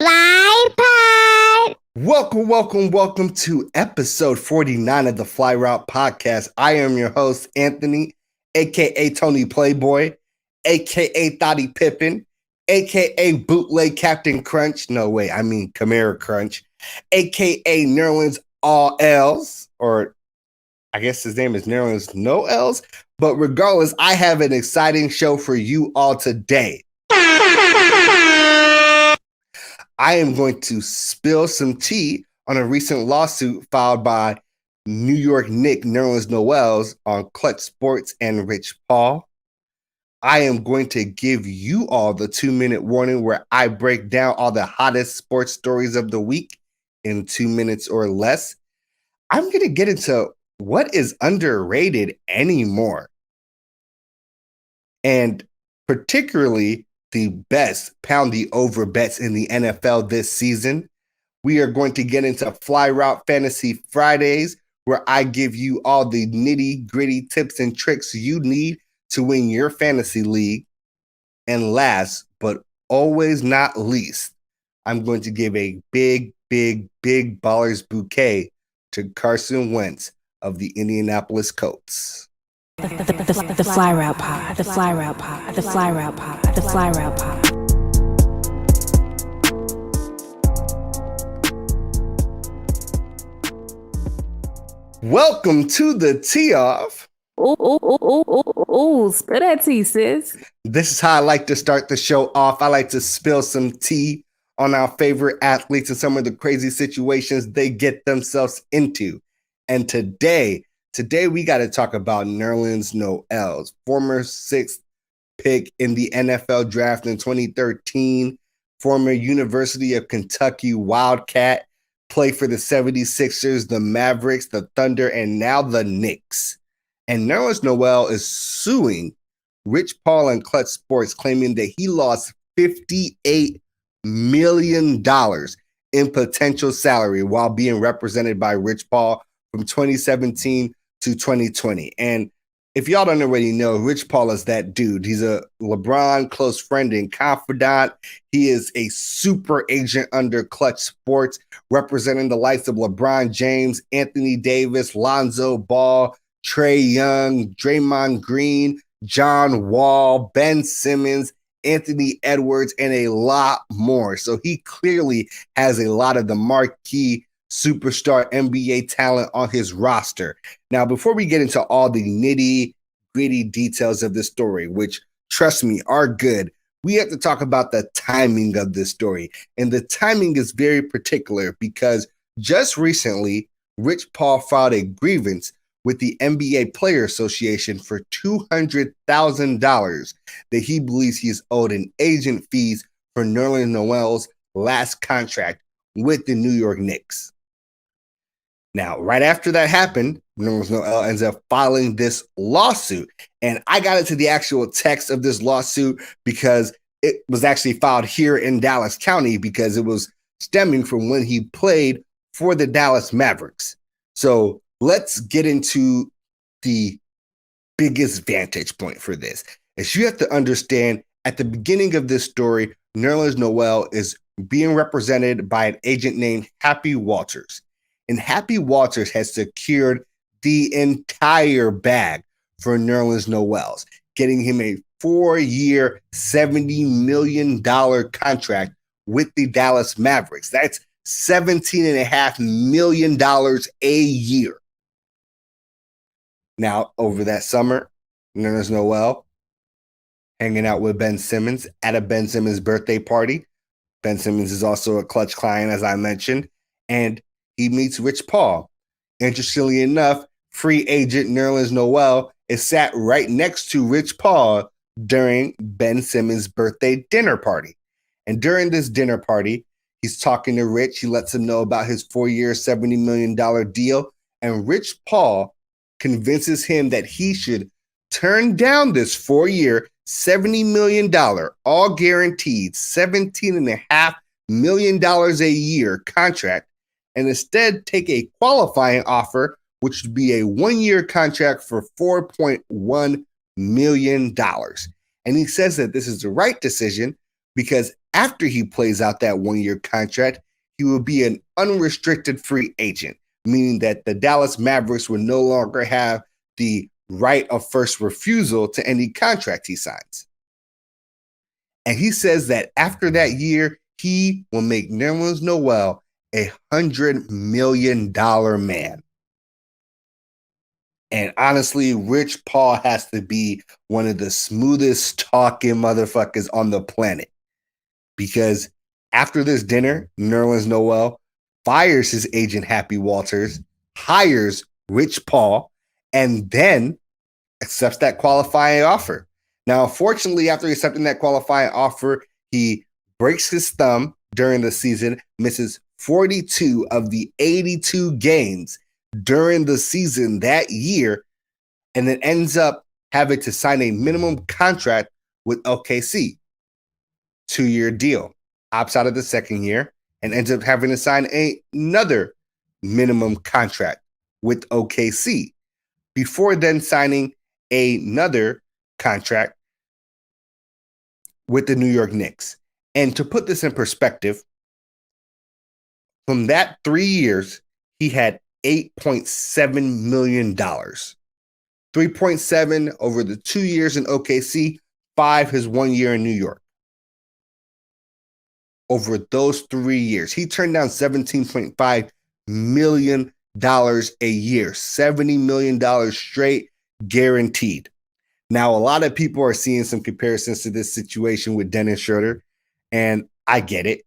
Fly Pod. Welcome to episode 49 of the Fly Route Podcast. I am your host, Anthony, aka Tony Playboy, aka Thotty Pippin, aka Bootleg Captain Crunch. No, wait, I mean Chimera Crunch, aka Nerlens All L's, or I guess his name is Nerlens No L's. But regardless, I have an exciting show for you all today. I am going to spill some tea on a recent lawsuit filed by New York Knicks Nerlens Noel on Klutch Sports and Rich Paul. I am going to give you all the 2-minute warning where I break down all the hottest sports stories of the week in 2 minutes or less. I'm going to get into what is underrated anymore. And particularly the best pound the over bets in the NFL this season. We are going to get into Fly Route Fantasy Fridays, where I give you all the nitty gritty tips and tricks you need to win your fantasy league. And last, but always not least, I'm going to give a big ballers bouquet to Carson Wentz of the Indianapolis Colts. The Fly Route Pod, the Fly Route Pod, the Fly Route Pod, the Fly Route Pod. Welcome to the Tee Off. Ooh, spill that tea, sis. This is how I like to start the show off. I like to spill some tea on our favorite athletes and some of the crazy situations they get themselves into. And today we got to talk about Nerlens Noel, former 6th pick in the NFL draft in 2013, former University of Kentucky Wildcat, played for the 76ers, the Mavericks, the Thunder, and now the Knicks. And Nerlens Noel is suing Rich Paul and Klutch Sports, claiming that he lost $58 million in potential salary while being represented by Rich Paul from 2017 to 2020. And if y'all don't already know, Rich Paul is that dude. He's a LeBron close friend and confidant. He is a super agent under Klutch Sports, representing the likes of LeBron James, Anthony Davis, Lonzo Ball, Trae Young, Draymond Green, John Wall, Ben Simmons, Anthony Edwards, and a lot more. So he clearly has a lot of the marquee superstar NBA talent on his roster. Now, before we get into all the nitty-gritty details of this story, which, trust me, are good, we have to talk about the timing of this story. And the timing is very particular because just recently, Rich Paul filed a grievance with the NBA Player Association for $200,000 that he believes he is owed in agent fees for Nerlens Noel's last contract with the New York Knicks. Now, right after that happened, Nerlens Noel ends up filing this lawsuit. And I got into the actual text of this lawsuit because it was actually filed here in Dallas County because it was stemming from when he played for the Dallas Mavericks. So let's get into the biggest vantage point for this. As you have to understand, at the beginning of this story, Nerlens Noel is being represented by an agent named Happy Walters. And Happy Walters has secured the entire bag for Nerlens Noel, getting him a 4-year, $70 million contract with the Dallas Mavericks. That's $17.5 million a year. Now, over that summer, Nerlens Noel hanging out with Ben Simmons at a Ben Simmons birthday party. Ben Simmons is also a Klutch client, as I mentioned, and he meets Rich Paul. Interestingly enough, free agent Nerlens Noel is sat right next to Rich Paul during Ben Simmons' birthday dinner party. And during this dinner party, he's talking to Rich. He lets him know about his 4-year, $70 million deal. And Rich Paul convinces him that he should turn down this 4-year, $70 million, all guaranteed, $17.5 million a year contract, and instead take a qualifying offer, which would be a 1-year contract for $4.1 million. And he says that this is the right decision because after he plays out that 1-year contract, he will be an unrestricted free agent, meaning that the Dallas Mavericks will no longer have the right of first refusal to any contract he signs. And he says that after that year, he will make Nerlens Noel $100 million man. And honestly, Rich Paul has to be one of the smoothest talking motherfuckers on the planet. Because after this dinner, Nerlens Noel fires his agent Happy Walters, hires Rich Paul, and then accepts that qualifying offer. Now, unfortunately, after accepting that qualifying offer, he breaks his thumb during the season, misses 42 of the 82 games during the season that year, and then ends up having to sign a minimum contract with OKC. 2-year deal. Opts out of the second year and ends up having to sign another minimum contract with OKC before then signing another contract with the New York Knicks. And to put this in perspective, from that 3 years, he had $8.7 million. 3.7 over the 2 years in OKC, 5 his 1 year in New York. Over those 3 years, he turned down $17.5 million a year, $70 million straight guaranteed. Now, a lot of people are seeing some comparisons to this situation with Dennis Schroeder, and I get it.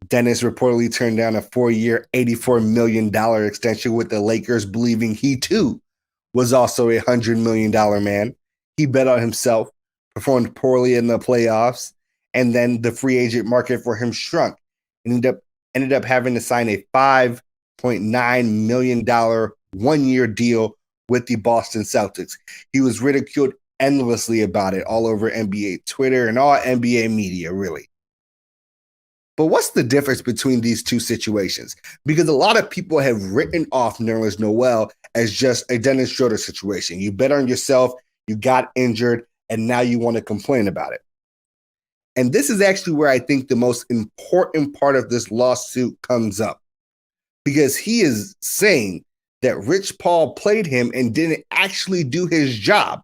Dennis reportedly turned down a 4-year, $84 million extension with the Lakers, believing he too was also $100 million man. He bet on himself, performed poorly in the playoffs, and then the free agent market for him shrunk. And ended up having to sign a $5.9 million 1-year deal with the Boston Celtics. He was ridiculed endlessly about it all over NBA Twitter and all NBA media, really. But what's the difference between these two situations? Because a lot of people have written off Nerlens Noel as just a Dennis Schroeder situation. You bet on yourself, you got injured, and now you want to complain about it. And this is actually where I think the most important part of this lawsuit comes up. Because he is saying that Rich Paul played him and didn't actually do his job.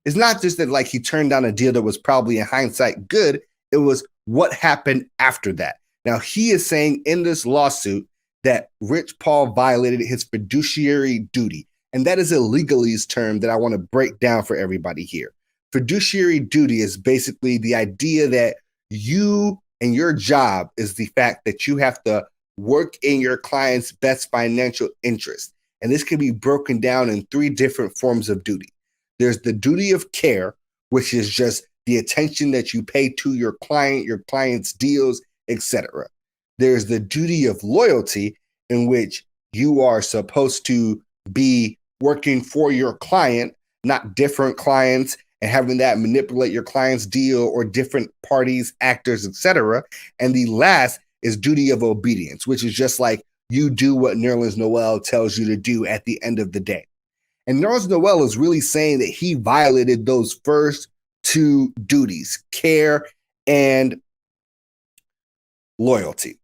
It's not just that like he turned down a deal that was probably in hindsight good. It was what happened after that. Now, he is saying in this lawsuit that Rich Paul violated his fiduciary duty. And that is a legalese term that I want to break down for everybody here. Fiduciary duty is basically the idea that you and your job is the fact that you have to work in your client's best financial interest. And this can be broken down in 3 different forms of duty. There's the duty of care, which is just the attention that you pay to your client's deals, etc. There's the duty of loyalty, in which you are supposed to be working for your client, not different clients, and having that manipulate your client's deal or different parties, actors, etc. And the last is duty of obedience, which is just like you do what Nerlens Noel tells you to do at the end of the day. And Nerlens Noel is really saying that he violated those first 2 duties, care and loyalty.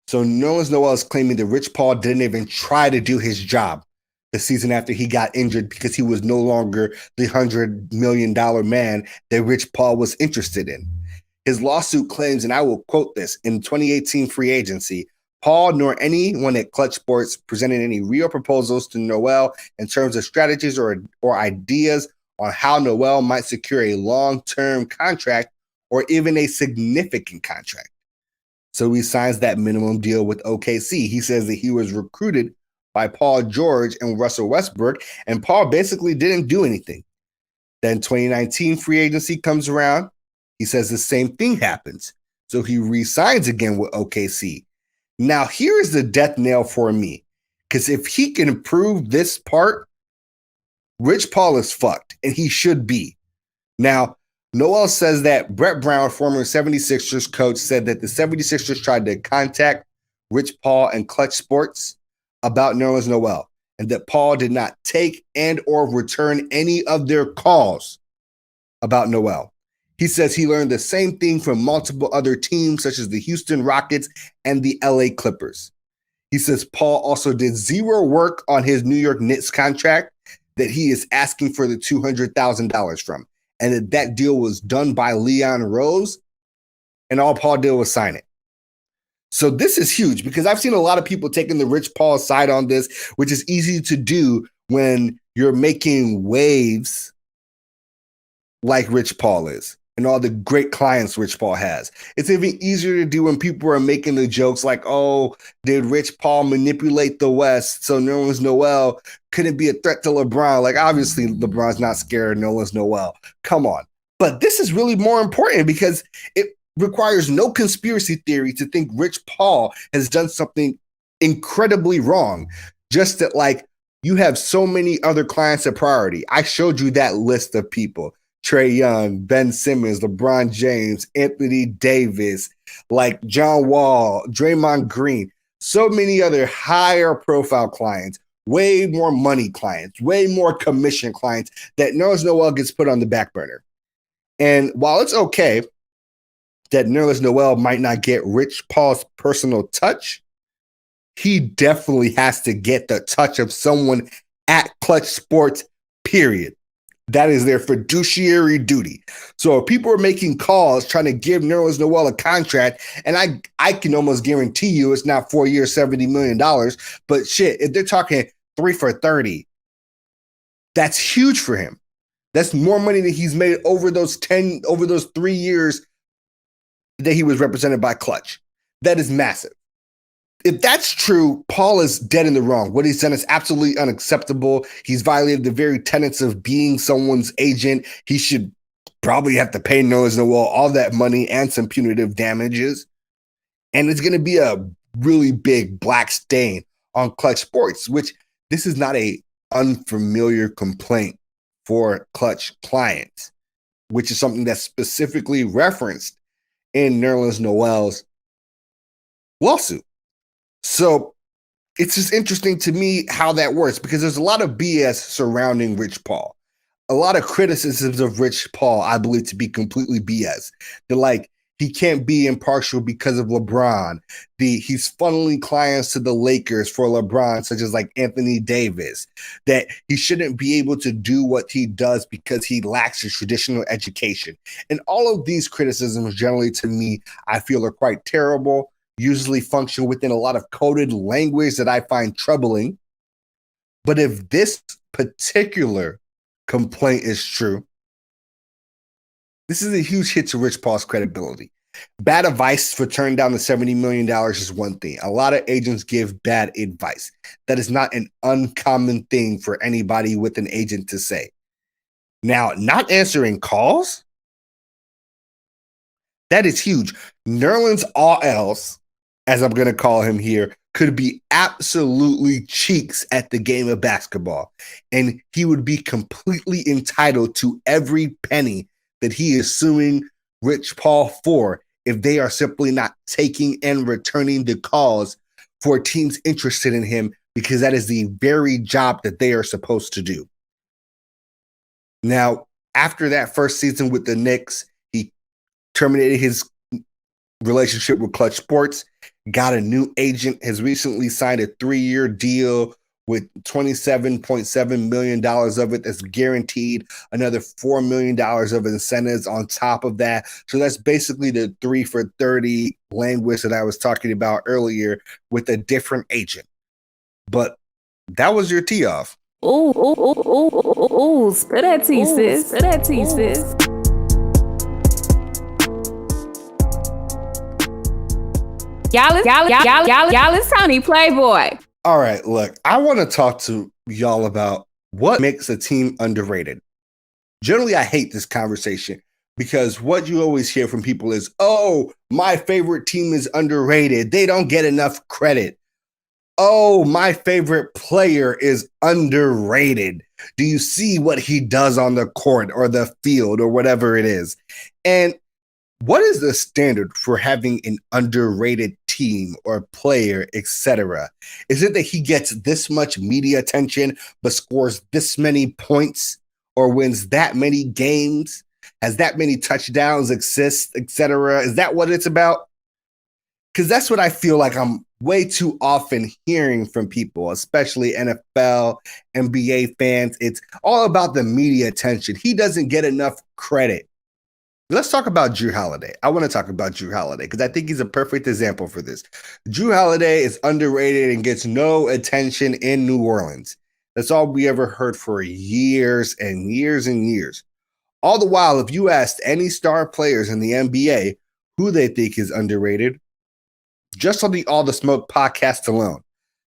So Nerlens Noel is claiming that Rich Paul didn't even try to do his job the season after he got injured because he was no longer the $100 million man that Rich Paul was interested in. His lawsuit claims, and I will quote this, in 2018 free agency, Paul nor anyone at Klutch Sports presented any real proposals to Noel in terms of strategies or ideas on how Noel might secure a long-term contract or even a significant contract. So he signs that minimum deal with OKC. He says that he was recruited by Paul George and Russell Westbrook, and Paul basically didn't do anything. Then 2019 free agency comes around. He says the same thing happens. So he re-signs again with OKC. Now, here is the death nail for me. Because if he can prove this part, Rich Paul is fucked, and he should be. Now, Noel says that Brett Brown, former 76ers coach, said that the 76ers tried to contact Rich Paul and Klutch Sports about Nerlens Noel, and that Paul did not take and or return any of their calls about Noel. He says he learned the same thing from multiple other teams, such as the Houston Rockets and the LA Clippers. He says Paul also did zero work on his New York Knicks contract that he is asking for the $200,000 from, and that deal was done by Leon Rose, and all Paul did was sign it. So this is huge because I've seen a lot of people taking the Rich Paul side on this, which is easy to do when you're making waves like Rich Paul is and all the great clients Rich Paul has. It's even easier to do when people are making the jokes like, oh, did Rich Paul manipulate the West so Nerlens Noel couldn't be a threat to LeBron? Like, obviously, LeBron's not scared of Nerlens Noel. Come on. But this is really more important because it requires no conspiracy theory to think Rich Paul has done something incredibly wrong. Just that, like, you have so many other clients at priority. I showed you that list of people. Trae Young, Ben Simmons, LeBron James, Anthony Davis, like John Wall, Draymond Green, so many other higher profile clients, way more money clients, way more commission clients that Nerlens Noel gets put on the back burner. And while it's okay that Nerlens Noel might not get Rich Paul's personal touch, he definitely has to get the touch of someone at Klutch Sports, period. That is their fiduciary duty. So if people are making calls trying to give Nerlens Noel a contract, and I can almost guarantee you it's not 4 years, $70 million, but shit, if they're talking 3 for 30, that's huge for him. That's more money than he's made over those 3 years that he was represented by Klutch. That is massive. If that's true, Paul is dead in the wrong. What he's done is absolutely unacceptable. He's violated the very tenets of being someone's agent. He should probably have to pay Nerlens Noel all that money and some punitive damages. And it's going to be a really big black stain on Klutch Sports, which this is not a unfamiliar complaint for Klutch clients, which is something that's specifically referenced in Nerlens Noel's lawsuit. So it's just interesting to me how that works because there's a lot of BS surrounding Rich Paul. A lot of criticisms of Rich Paul, I believe, to be completely BS. They're like, he can't be impartial because of LeBron. He's funneling clients to the Lakers for LeBron, such as like Anthony Davis. That he shouldn't be able to do what he does because he lacks a traditional education. And all of these criticisms, generally to me, I feel are quite terrible. Usually function within a lot of coded language that I find troubling. But if this particular complaint is true, this is a huge hit to Rich Paul's credibility. Bad advice for turning down the $70 million is one thing. A lot of agents give bad advice. That is not an uncommon thing for anybody with an agent to say. Now, not answering calls, that is huge. Nerlens all else, as I'm going to call him here, could be absolutely cheeks at the game of basketball. And he would be completely entitled to every penny that he is suing Rich Paul for if they are simply not taking and returning the calls for teams interested in him, because that is the very job that they are supposed to do. Now, after that first season with the Knicks, he terminated his relationship with Klutch Sports, got a new agent, has recently signed a 3-year deal with $27.7 million of it that's guaranteed, another $4 million of incentives on top of that. So that's basically the 3 for 30 language that I was talking about earlier with a different agent. But that was your tee off. Ooh, spill that tea, sis. Spill that tea, sis. Y'all is Tony Playboy. All right, look, I want to talk to y'all about what makes a team underrated. Generally, I hate this conversation because what you always hear from people is, oh, my favorite team is underrated. They don't get enough credit. Oh, my favorite player is underrated. Do you see what he does on the court or the field or whatever it is? And what is the standard for having an underrated team or player, etc.? Is it that he gets this much media attention but scores this many points or wins that many games? has that many touchdowns, assists, etc.? Is that what it's about? Because that's what I feel like I'm way too often hearing from people, especially NFL, NBA fans. It's all about the media attention. He doesn't get enough credit. Let's talk about Jrue Holiday. I want to talk about Jrue Holiday because I think he's a perfect example for this. Jrue Holiday is underrated and gets no attention in New Orleans. That's all we ever heard for years and years and years. All the while, if you asked any star players in the NBA who they think is underrated, just on the All the Smoke podcast alone,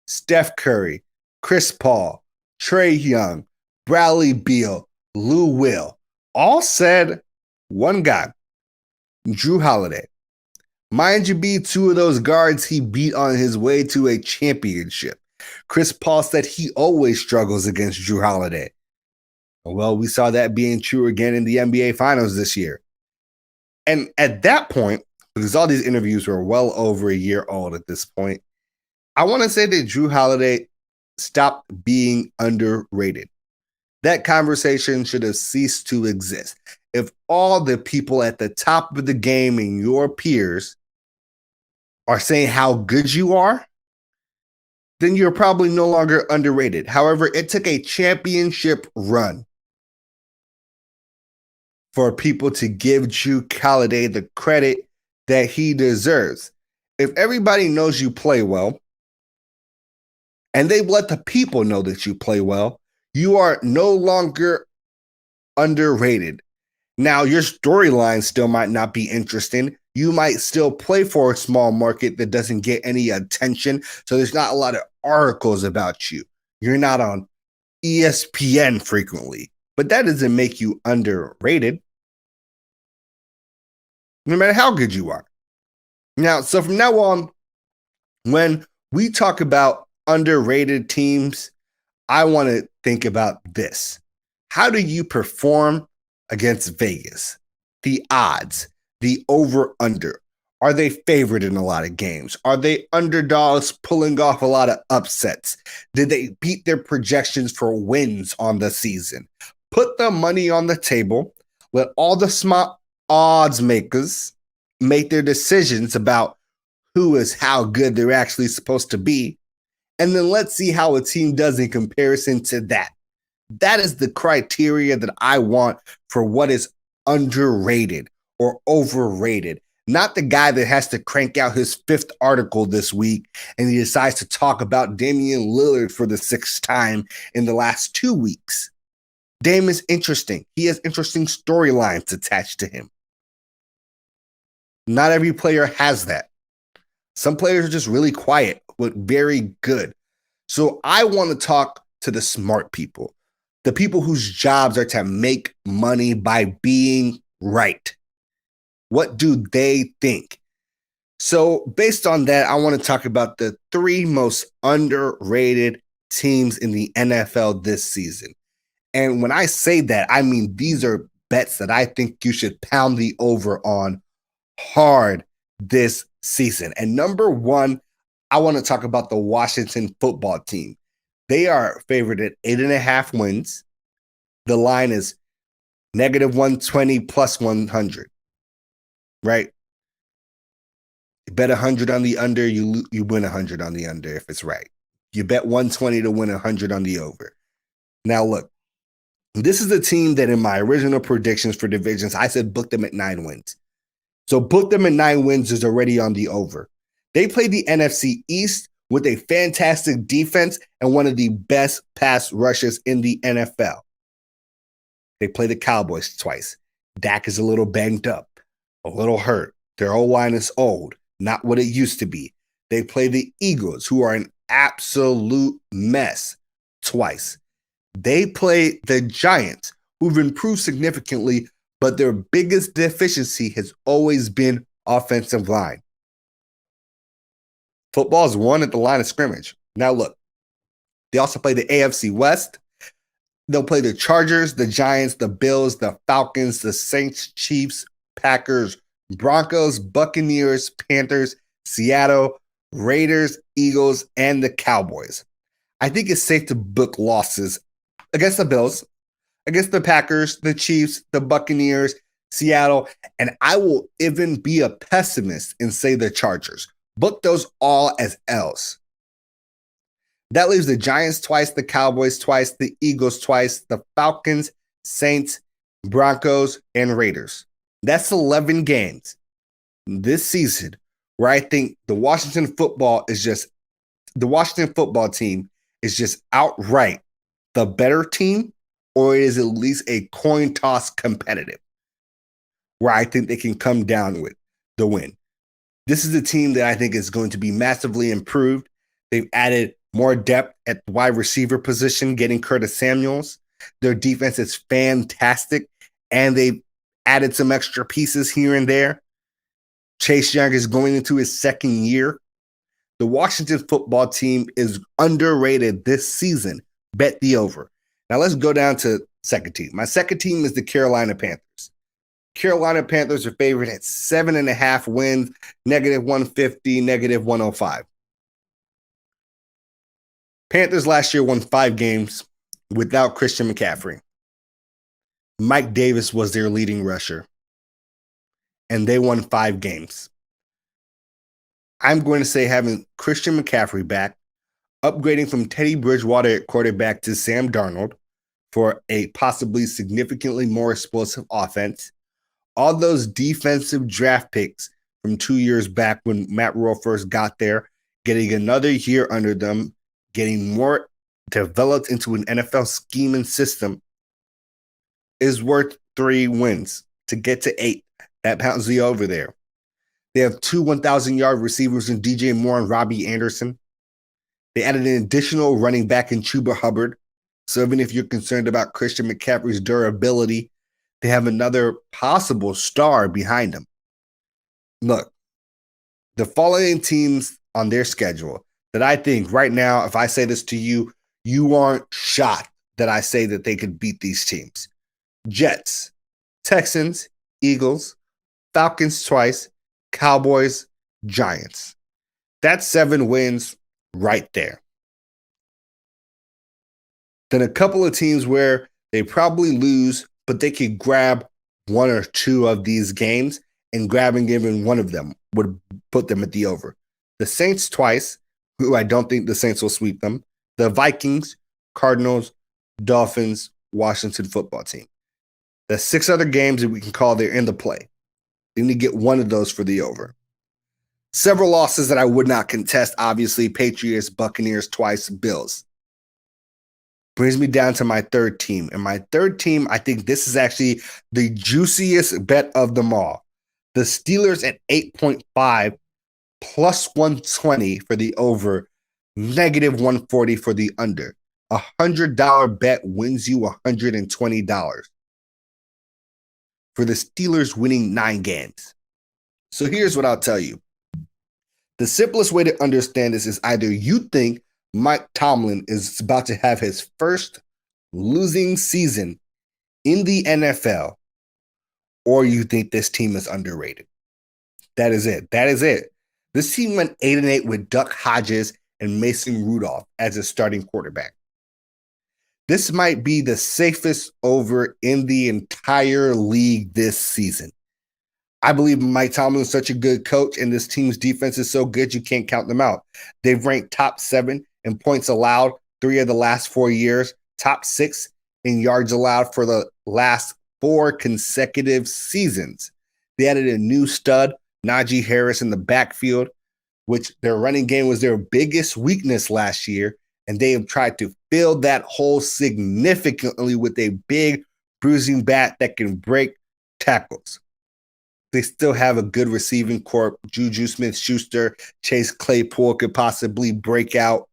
Steph Curry, Chris Paul, Trae Young, Bradley Beal, Lou Will, all said one guy, Jrue Holiday. Mind you, be two of those guards he beat on his way to a championship. Chris Paul said he always struggles against Jrue Holiday. Well, we saw that being true again in the NBA Finals this year. And at that point, because all these interviews were well over a year old at this point, I want to say that Jrue Holiday stopped being underrated. That conversation should have ceased to exist. If all the people at the top of the game and your peers are saying how good you are, then you're probably no longer underrated. However, it took a championship run for people to give Jrue Holiday the credit that he deserves. If everybody knows you play well, and they let the people know that you play well, you are no longer underrated. Now, your storyline still might not be interesting. You might still play for a small market that doesn't get any attention, so there's not a lot of articles about you. You're not on ESPN frequently, but that doesn't make you underrated, no matter how good you are. Now, so from now on, when we talk about underrated teams, I want to think about this. How do you perform against Vegas? The odds, the over-under. Are they favored in a lot of games? Are they underdogs pulling off a lot of upsets? Did they beat their projections for wins on the season? Put the money on the table. Let all the smart odds makers make their decisions about who is how good they're actually supposed to be. And then let's see how a team does in comparison to that. That is the criteria that I want for what is underrated or overrated. Not the guy that has to crank out his 5th article this week and he decides to talk about Damian Lillard for the 6th time in the last 2 weeks. Dame is interesting. He has interesting storylines attached to him. Not every player has that. Some players are just really quiet, but very good. So I want to talk to the smart people, the people whose jobs are to make money by being right. What do they think? So based on that, I want to talk about the 3 most underrated teams in the NFL this season. And when I say that, I mean these are bets that I think you should pound the over on hard this season. And number 1, I want to talk about the Washington football team. They are favored at 8.5 wins. The line is -120 plus 100. Right? You bet 100 on the under, you win 100 on the under if it's right. You bet 120 to win 100 on the over. Now look, this is a team that in my original predictions for divisions, I said book them at 9 wins. So book them at 9 wins is already on the over. They play the NFC East with a fantastic defense and one of the best pass rushers in the NFL. They play the Cowboys twice. Dak is a little banged up, a little hurt. Their O-line is old, not what it used to be. They play the Eagles, who are an absolute mess, twice. They play the Giants, who've improved significantly, but their biggest deficiency has always been offensive line. Football is won at the line of scrimmage. Now look, they also play the AFC West. They'll play the Chargers, the Giants, the Bills, the Falcons, the Saints, Chiefs, Packers, Broncos, Buccaneers, Panthers, Seattle, Raiders, Eagles, and the Cowboys. I think it's safe to book losses against the Bills, against the Packers, the Chiefs, the Buccaneers, Seattle, and I will even be a pessimist and say the Chargers. Book those all as L's. That leaves the Giants twice, the Cowboys twice, the Eagles twice, the Falcons, Saints, Broncos, and Raiders. That's 11 games this season where I think the Washington football team is just outright the better team, or it is at least a coin toss competitive, where I think they can come down with the win. This is a team that I think is going to be massively improved. They've added more depth at the wide receiver position, getting Curtis Samuels. Their defense is fantastic, and they've added some extra pieces here and there. Chase Young is going into his second year. The Washington football team is underrated this season. Bet the over. Now let's go down to second team. My second team is the Carolina Panthers. Carolina Panthers are favored at 7.5 wins, -150, -105. Panthers last year won 5 games without Christian McCaffrey. Mike Davis was their leading rusher, and they won 5 games. I'm going to say having Christian McCaffrey back, upgrading from Teddy Bridgewater at quarterback to Sam Darnold for a possibly significantly more explosive offense. All those defensive draft picks from 2 years back when Matt Rule first got there, getting another year under them, getting more developed into an NFL scheme and system is worth 3 wins. To get to 8, that pounds the over there. They have 2 1,000-yard receivers in DJ Moore and Robbie Anderson. They added an additional running back in Chuba Hubbard. So even if you're concerned about Christian McCaffrey's durability, they have another possible star behind him. Look, the following teams on their schedule that I think right now, if I say this to you, you aren't shocked that I say that they could beat these teams. Jets, Texans, Eagles, Falcons twice, Cowboys, Giants. That's 7 wins right there. Then a couple of teams where they probably lose, but they could grab 1 or 2 of these games, and grabbing even one of them would put them at the over. The Saints twice, who I don't think the Saints will sweep them. The Vikings, Cardinals, Dolphins, Washington football team. The 6 other games that we can call they're in the play. They need to get one of those for the over. Several losses that I would not contest, obviously, Patriots, Buccaneers twice, Bills. Brings me down to my third team. And my third team, I think this is actually the juiciest bet of them all. The Steelers at 8.5, plus 120 for the over, -140 for the under. $100 bet wins you $120 for the Steelers winning 9 games. So here's what I'll tell you. The simplest way to understand this is either you think Mike Tomlin is about to have his first losing season in the NFL, or you think this team is underrated. That is it. That is it. This team went 8-8 with Duck Hodges and Mason Rudolph as a starting quarterback. This might be the safest over in the entire league this season. I believe Mike Tomlin is such a good coach, and this team's defense is so good you can't count them out. They've ranked top 7 in points allowed 3 of the last 4 years, top 6 in yards allowed for the last 4 consecutive seasons. They added a new stud, Najee Harris, in the backfield, which their running game was their biggest weakness last year, and they have tried to fill that hole significantly with a big bruising bat that can break tackles. They still have a good receiving corps. Juju Smith-Schuster, Chase Claypool could possibly break out.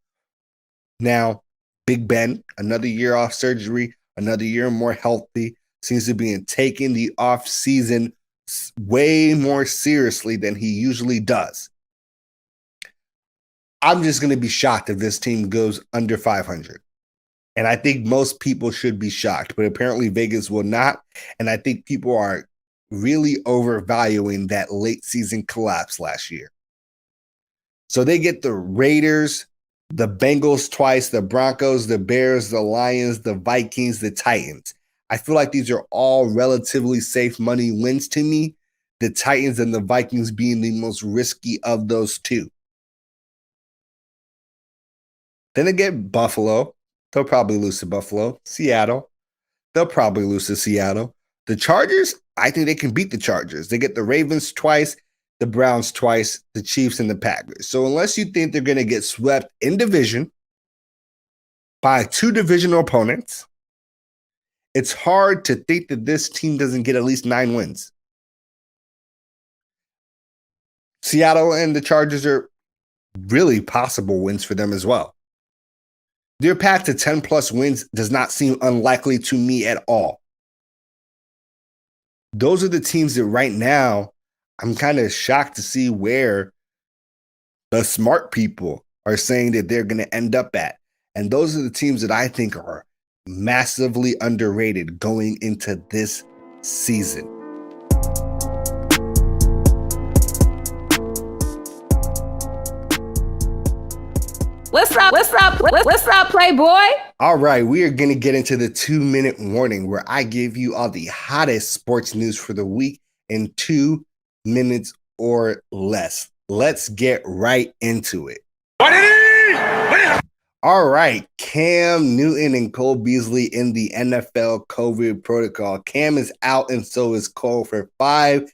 Now, Big Ben, another year off surgery, another year more healthy, seems to be taking the off season way more seriously than he usually does. I'm just going to be shocked if this team goes under 500. And I think most people should be shocked, but apparently Vegas will not. And I think people are really overvaluing that late season collapse last year. So they get the Raiders, the Bengals twice, the Broncos, the Bears, the Lions, the Vikings, the Titans. I feel like these are all relatively safe money wins to me. The Titans and the Vikings being the most risky of those two. Then again, Buffalo. They'll probably lose to Buffalo. Seattle. They'll probably lose to Seattle. The Chargers, I think they can beat the Chargers. They get the Ravens twice, the Browns twice, the Chiefs, and the Packers. So unless you think they're going to get swept in division by two divisional opponents, it's hard to think that this team doesn't get at least 9 wins. Seattle and the Chargers are really possible wins for them as well. Their path to 10-plus wins does not seem unlikely to me at all. Those are the teams that right now I'm kind of shocked to see where the smart people are saying that they're going to end up at. And those are the teams that I think are massively underrated going into this season. What's up, Playboy? All right, we are going to get into the 2-minute warning where I give you all the hottest sports news for the week in 2 minutes or less. Let's get right into it. All right, Cam Newton and Cole Beasley in the NFL COVID protocol. Cam is out and so is Cole for 5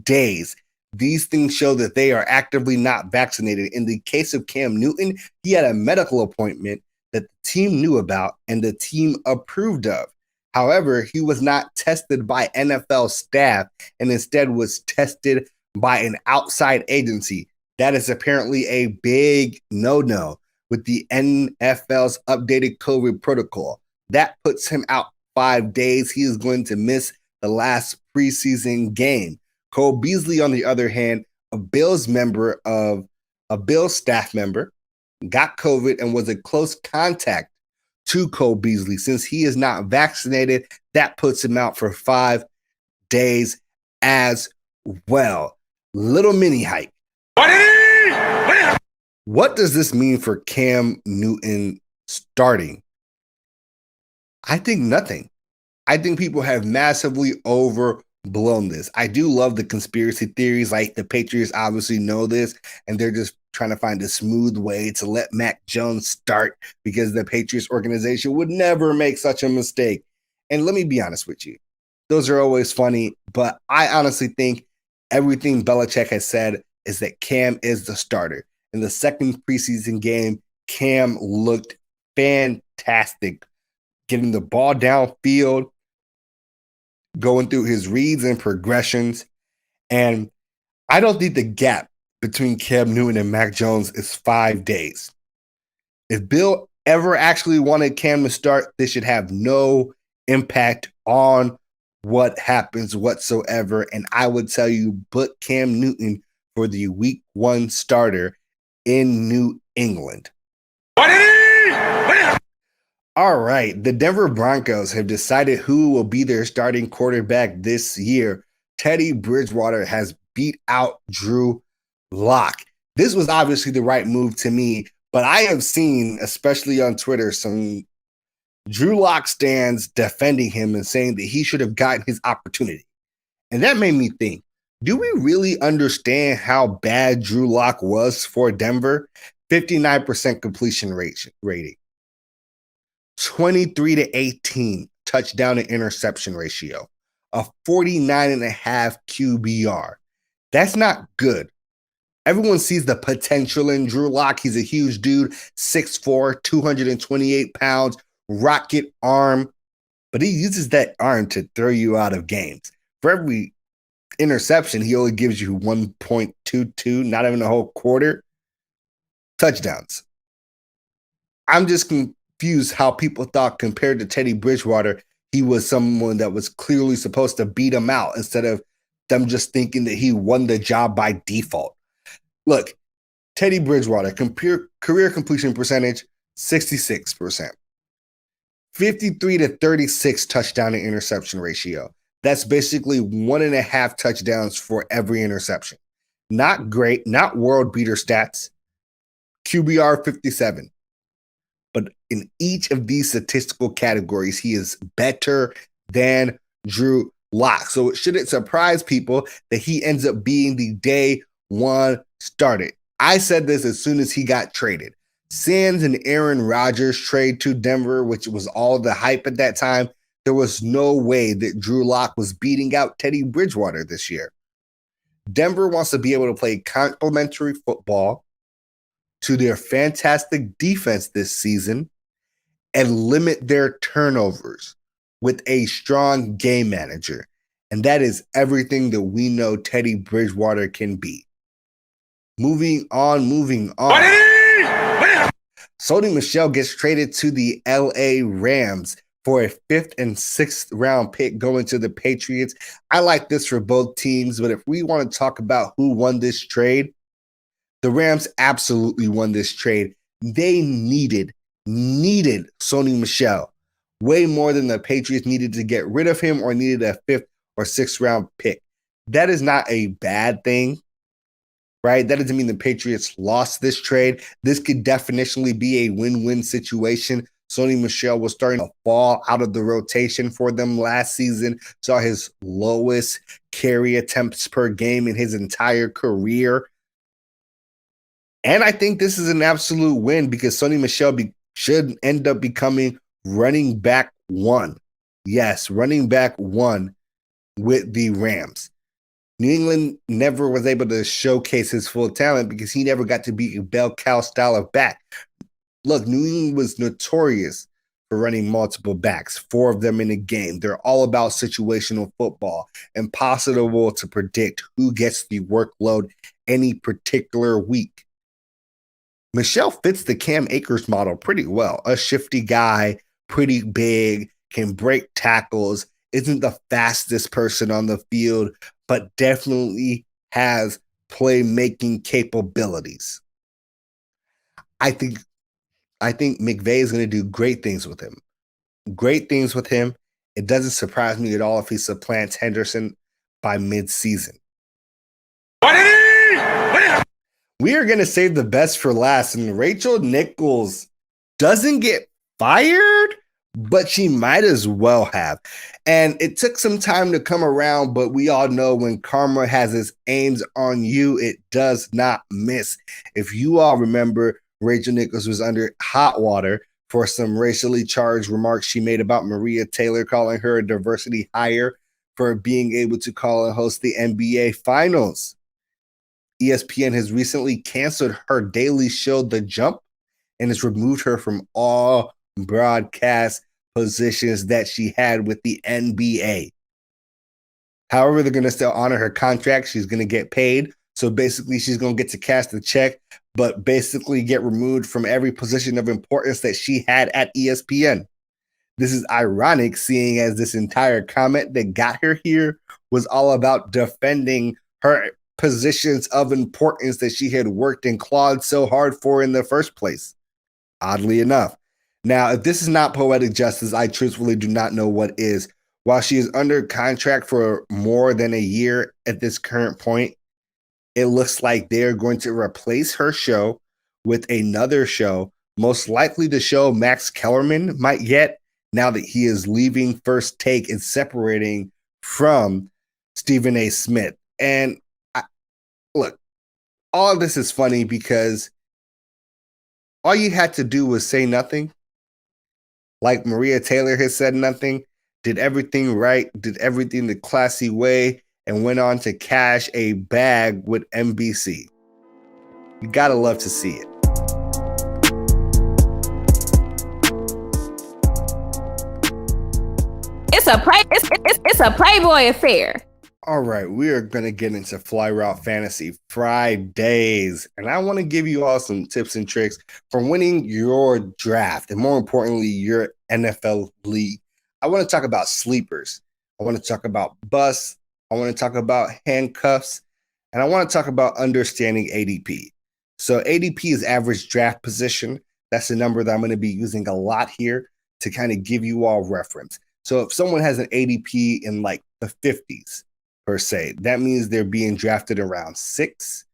days. These things show that they are actively not vaccinated. In the case of Cam Newton, he had a medical appointment that the team knew about and the team approved of. However, he was not tested by NFL staff and instead was tested by an outside agency. That is apparently a big no-no with the NFL's updated COVID protocol. That puts him out 5 days. He is going to miss the last preseason game. Cole Beasley, on the other hand, a Bills staff member, got COVID and was a close contact to Cole Beasley. Since he is not vaccinated, that puts him out for 5 days as well. Little mini hype. What does this mean for Cam Newton starting? I think nothing. I think people have massively overblown this. I do love the conspiracy theories, like the Patriots obviously know this, and they're just trying to find a smooth way to let Mac Jones start because the Patriots organization would never make such a mistake. And let me be honest with you. Those are always funny, but I honestly think everything Belichick has said is that Cam is the starter. In the second preseason game, Cam looked fantastic, getting the ball downfield, going through his reads and progressions. And I don't think the gap between Cam Newton and Mac Jones is 5 days. If Bill ever actually wanted Cam to start, this should have no impact on what happens whatsoever. And I would tell you, book Cam Newton for the week 1 starter in New England. All right, the Denver Broncos have decided who will be their starting quarterback this year. Teddy Bridgewater has beat out Drew Lock. This was obviously the right move to me, but I have seen, especially on Twitter, some Drew Lock stands defending him and saying that he should have gotten his opportunity. And that made me think, do we really understand how bad Drew Lock was for Denver? 59% completion rating. 23-18 touchdown to interception ratio, a 49.5 QBR. That's not good. Everyone sees the potential in Drew Lock. He's a huge dude, 6'4", 228 pounds, rocket arm, but he uses that arm to throw you out of games. For every interception, he only gives you 1.22, not even a whole quarter, touchdowns. I'm just confused how people thought compared to Teddy Bridgewater, he was someone that was clearly supposed to beat him out instead of them just thinking that he won the job by default. Look, Teddy Bridgewater, career completion percentage, 66%. 53-36 touchdown to interception ratio. That's basically 1.5 touchdowns for every interception. Not great, not world beater stats. QBR 57. But in each of these statistical categories, he is better than Drew Lock. So it shouldn't surprise people that he ends up being the day one starter. I said this as soon as he got traded. Sans and Aaron Rodgers trade to Denver, which was all the hype at that time. There was no way that Drew Lock was beating out Teddy Bridgewater this year. Denver wants to be able to play complementary football to their fantastic defense this season and limit their turnovers with a strong game manager. And that is everything that we know Teddy Bridgewater can be. Moving on. Sony Michel gets traded to the LA Rams for a 5th and 6th round pick going to the Patriots. I like this for both teams, but if we want to talk about who won this trade, the Rams absolutely won this trade. They needed Sony Michel way more than the Patriots needed to get rid of him or needed a 5th or 6th round pick. That is not a bad thing, right? That doesn't mean the Patriots lost this trade. This could definitively be a win-win situation. Sony Michel was starting to fall out of the rotation for them last season, saw his lowest carry attempts per game in his entire career. And I think this is an absolute win because Sony Michel should end up becoming running back one. Yes, running back one with the Rams. New England never was able to showcase his full talent because he never got to be a bell cow style of back. Look, New England was notorious for running multiple backs, 4 of them in a game. They're all about situational football, impossible to predict who gets the workload any particular week. Michel fits the Cam Akers model pretty well. A shifty guy, pretty big, can break tackles, isn't the fastest person on the field, but definitely has playmaking capabilities. I think McVay is going to do great things with him. It doesn't surprise me at all if he supplants Henderson by mid-season. We are going to save the best for last, and Rachel Nichols doesn't get fired, but she might as well have. And it took some time to come around, but we all know when karma has its aims on you, it does not miss. If you all remember, Rachel Nichols was under hot water for some racially charged remarks she made about Maria Taylor, calling her a diversity hire for being able to call and host the NBA Finals. ESPN has recently canceled her daily show, The Jump, and has removed her from all broadcast positions that she had with the NBA. However, they're going to still honor her contract. She's going to get paid. So basically, she's going to get to cash the check, but basically get removed from every position of importance that she had at ESPN. This is ironic, seeing as this entire comment that got her here was all about defending her positions of importance that she had worked and clawed so hard for in the first place. Oddly enough. Now, if this is not poetic justice, I truthfully do not know what is. While she is under contract for more than a year at this current point, it looks like they're going to replace her show with another show, most likely the show Max Kellerman might get now that he is leaving First Take and separating from Stephen A. Smith. And look, all of this is funny because all you had to do was say nothing. Like Maria Taylor has said nothing, did everything right, did everything the classy way, and went on to cash a bag with NBC. You gotta love to see it. It's a Playboy affair. All right, we are going to get into Fly Route Fantasy Fridays, and I want to give you all some tips and tricks for winning your draft, and more importantly, your NFL league. I want to talk about sleepers. I want to talk about busts. I want to talk about handcuffs, and I want to talk about understanding ADP. So ADP is average draft position. That's the number that I'm going to be using a lot here to kind of give you all reference. So if someone has an ADP in like the 50s, per se, that means they're being drafted around 6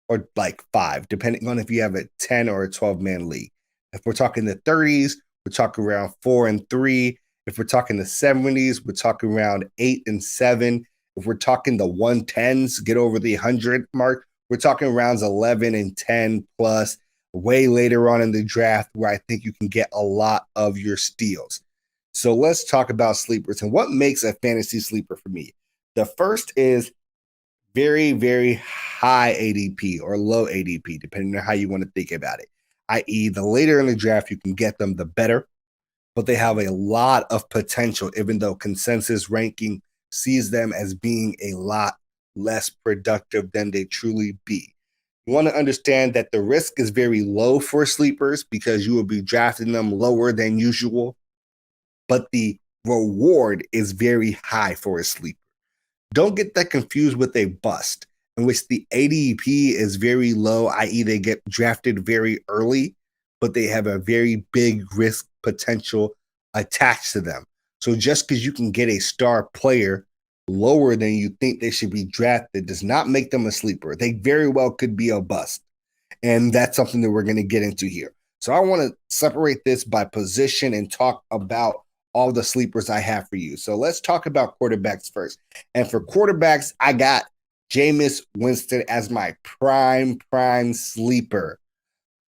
or like 5, depending on if you have a 10 or a 12-man league. If we're talking the 30s, we're talking around 4 and 3. If we're talking the 70s, we're talking around 8 and 7. If we're talking the 110s, get over the 100 mark, we're talking rounds 11 and 10 plus, way later on in the draft, where I think you can get a lot of your steals. So let's talk about sleepers and what makes a fantasy sleeper for me. The first is very, very high ADP or low ADP, depending on how you want to think about it. I.e., the later in the draft you can get them, the better, but they have a lot of potential, even though consensus ranking sees them as being a lot less productive than they truly be. You want to understand that the risk is very low for sleepers because you will be drafting them lower than usual, but the reward is very high for a sleeper. Don't get that confused with a bust, in which the ADP is very low, i.e., they get drafted very early, but they have a very big risk potential attached to them. So just because you can get a star player lower than you think they should be drafted does not make them a sleeper. They very well could be a bust. And that's something that we're going to get into here. So I want to separate this by position and talk about all the sleepers I have for you. So let's talk about quarterbacks first. And for quarterbacks, I got Jameis Winston as my prime sleeper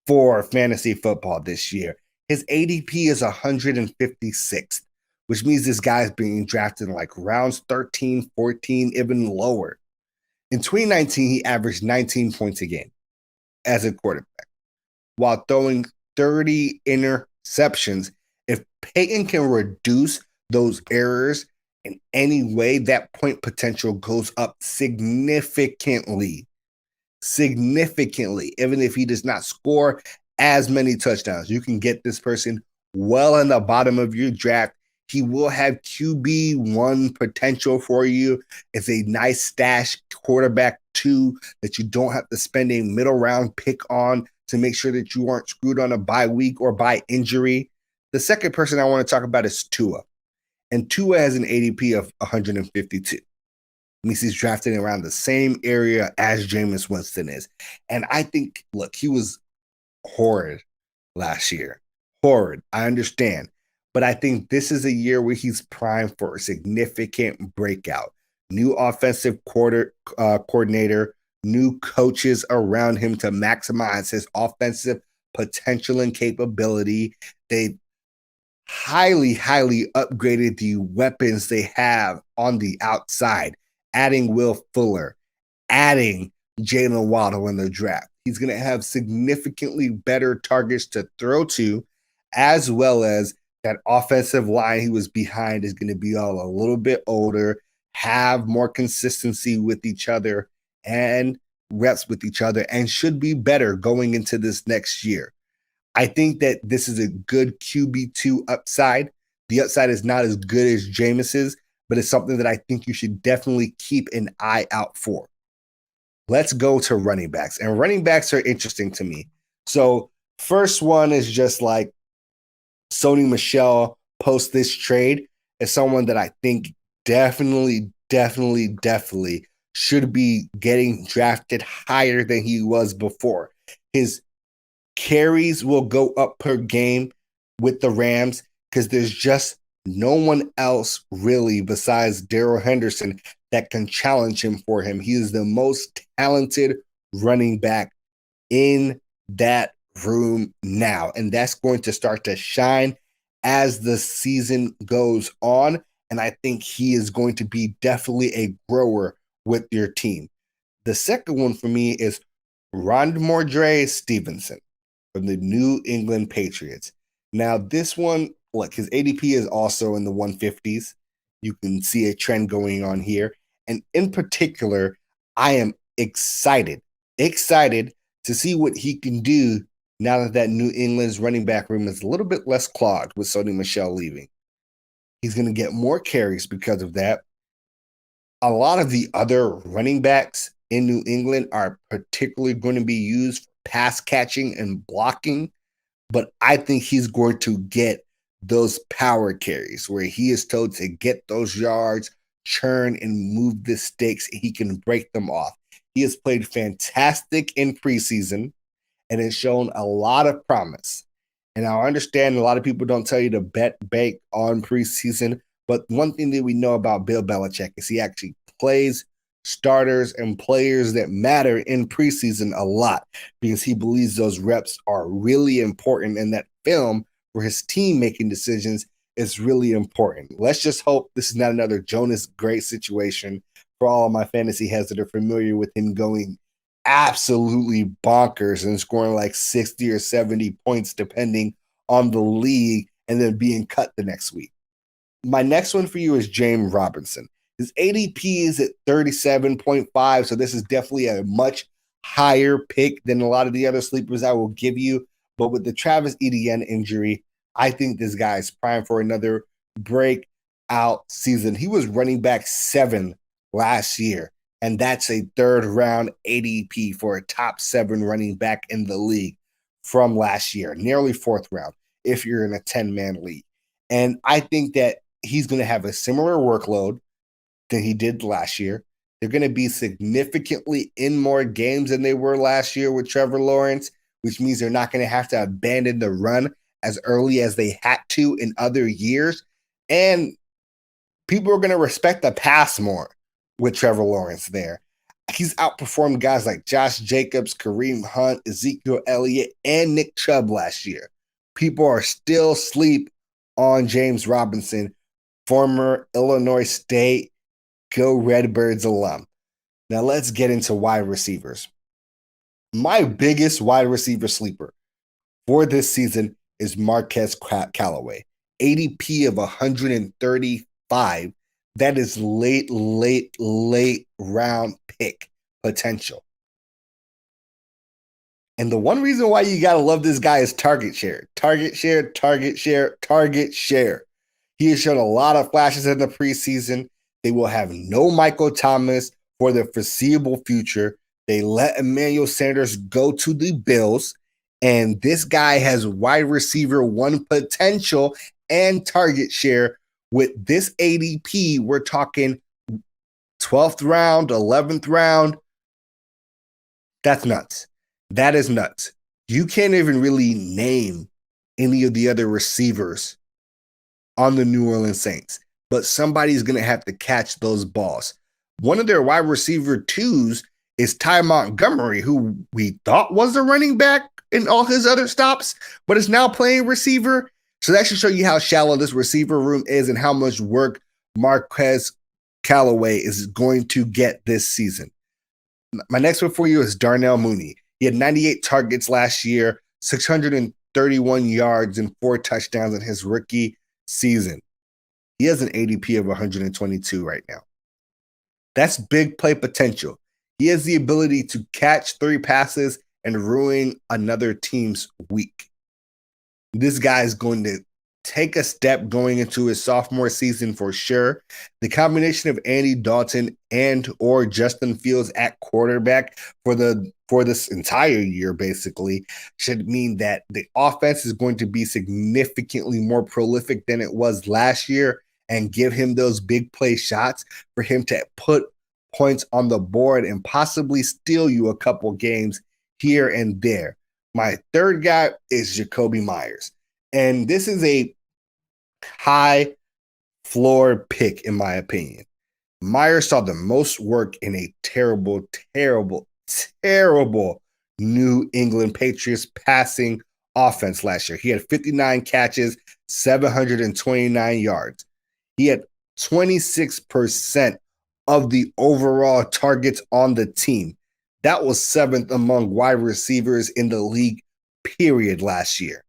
for fantasy football this year. His ADP is 156th, which means this guy is being drafted in like rounds 13, 14, even lower. In 2019, he averaged 19 points a game as a quarterback while throwing 30 interceptions. If Peyton can reduce those errors in any way, that point potential goes up significantly, even if he does not score as many touchdowns. You can get this person well in the bottom of your draft. He will have QB1 potential for you. It's a nice stash quarterback 2 that you don't have to spend a middle round pick on to make sure that you aren't screwed on a bye week or by injury. The second person I want to talk about is Tua. And Tua has an ADP of 152. Means he's drafted around the same area as Jameis Winston is. And I think, look, he was horrid last year. Horrid. I understand. But I think this is a year where he's primed for a significant breakout. New offensive coordinator, new coaches around him to maximize his offensive potential and capability. They highly upgraded the weapons they have on the outside, adding Will Fuller, adding Jalen Waddle in the draft. He's going to have significantly better targets to throw to, as well as that offensive line he was behind is going to be all a little bit older, have more consistency with each other and reps with each other, and should be better going into this next year. I think that this is a good QB2 upside. The upside is not as good as Jameis's, but it's something that I think you should definitely keep an eye out for. Let's go to running backs. And running backs are interesting to me. So first one is just like Sony Michel post this trade as someone that I think definitely should be getting drafted higher than he was before. His carries will go up per game with the Rams because there's just no one else really besides Darrell Henderson that can challenge him for him. He is the most talented running back in that room now, and that's going to start to shine as the season goes on, and I think he is going to be definitely a grower with your team. The second one for me is Mordrey Stevenson from the New England Patriots. Now, this one, look, his ADP is also in the 150s. You can see a trend going on here. And in particular, I am excited to see what he can do now that New England's running back room is a little bit less clogged with Sony Michel leaving. He's going to get more carries because of that. A lot of the other running backs in New England are particularly going to be used for pass catching and blocking, but I think he's going to get those power carries where he is told to get those yards, churn and move the sticks, and he can break them off. He has played fantastic in preseason and has shown a lot of promise. And I understand a lot of people don't tell you to bet bake on preseason, but one thing that we know about Bill Belichick is he actually plays starters and players that matter in preseason a lot because he believes those reps are really important, and that film for his team making decisions is really important. Let's just hope this is not another Jonas Gray situation for all of my fantasy heads that are familiar with him going absolutely bonkers and scoring like 60 or 70 points depending on the league and then being cut the next week. My next one for you is James Robinson. His ADP is at 37.5, so this is definitely a much higher pick than a lot of the other sleepers I will give you. But with the Travis Etienne injury, I think this guy is primed for another breakout season. He was running back 7 last year, and that's a third-round ADP for a top 7 running back in the league from last year, nearly 4th round if you're in a 10-man league. And I think that he's going to have a similar workload than he did last year. They're going to be significantly in more games than they were last year with Trevor Lawrence, which means they're not going to have to abandon the run as early as they had to in other years. And people are going to respect the pass more with Trevor Lawrence there. He's outperformed guys like Josh Jacobs, Kareem Hunt, Ezekiel Elliott, and Nick Chubb last year. People are still asleep on James Robinson, former Illinois State Go Redbirds alum. Now let's get into wide receivers. My biggest wide receiver sleeper for this season is Marquez Callaway. ADP of 135. That is late round pick potential. And the one reason why you got to love this guy is target share. Target share. He has shown a lot of flashes in the preseason. They will have no Michael Thomas for the foreseeable future. They let Emmanuel Sanders go to the Bills. And this guy has wide receiver 1 potential and target share. With this ADP, we're talking 12th round, 11th round. That's nuts. That is nuts. You can't even really name any of the other receivers on the New Orleans Saints, but somebody's going to have to catch those balls. One of their wide receiver 2s is Ty Montgomery, who we thought was a running back in all his other stops, but is now playing receiver. So that should show you how shallow this receiver room is and how much work Marquez Callaway is going to get this season. My next one for you is Darnell Mooney. He had 98 targets last year, 631 yards, and 4 touchdowns in his rookie season. He has an ADP of 122 right now. That's big play potential. He has the ability to catch 3 passes and ruin another team's week. This guy is going to take a step going into his sophomore season for sure. The combination of Andy Dalton and or Justin Fields at quarterback for this entire year basically should mean that the offense is going to be significantly more prolific than it was last year and give him those big play shots for him to put points on the board and possibly steal you a couple games here and there. My third guy is Jacoby Myers. And this is a high floor pick, in my opinion. Myers saw the most work in a terrible New England Patriots passing offense last year. He had 59 catches, 729 yards. He had 26% of the overall targets on the team. That was 7th among wide receivers in the league, period, last year.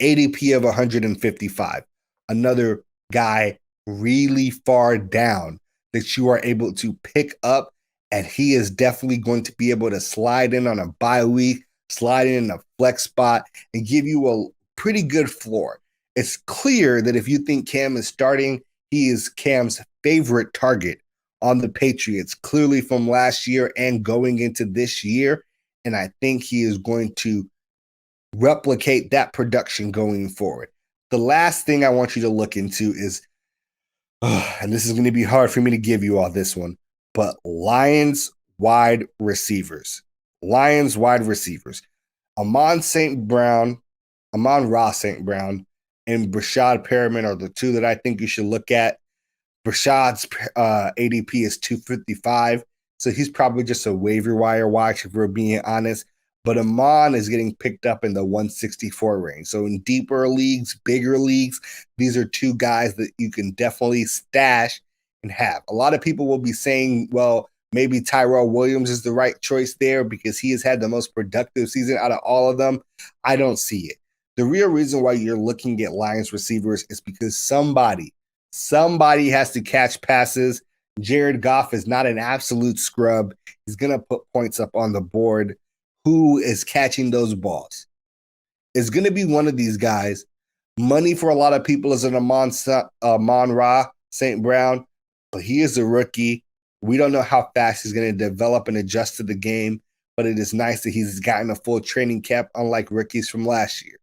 ADP of 155. Another guy really far down that you are able to pick up, and he is definitely going to be able to slide in on a bye week, slide in a flex spot, and give you a pretty good floor. It's clear that if you think Cam is starting, he is Cam's favorite target on the Patriots, clearly from last year and going into this year, and I think he is going to replicate that production going forward. The last thing I want you to look into is, and this is going to be hard for me to give you all this one, but Lions wide receivers. Amon St. Brown, Amon-Ra St. Brown and Brashad Perriman are the two that I think you should look at. Brashad's ADP is 255, so he's probably just a waiver wire watch if we're being honest. But Amon is getting picked up in the 164 range. So in deeper leagues, bigger leagues, these are two guys that you can definitely stash and have. A lot of people will be saying, well, maybe Darrell Williams is the right choice there because he has had the most productive season out of all of them. I don't see it. The real reason why you're looking at Lions receivers is because somebody has to catch passes. Jared Goff is not an absolute scrub. He's going to put points up on the board. Who is catching those balls? It's going to be one of these guys. Money for a lot of people is an Amon-Ra St. Brown, but he is a rookie. We don't know how fast he's going to develop and adjust to the game, but it is nice that he's gotten a full training camp, unlike rookies from last year.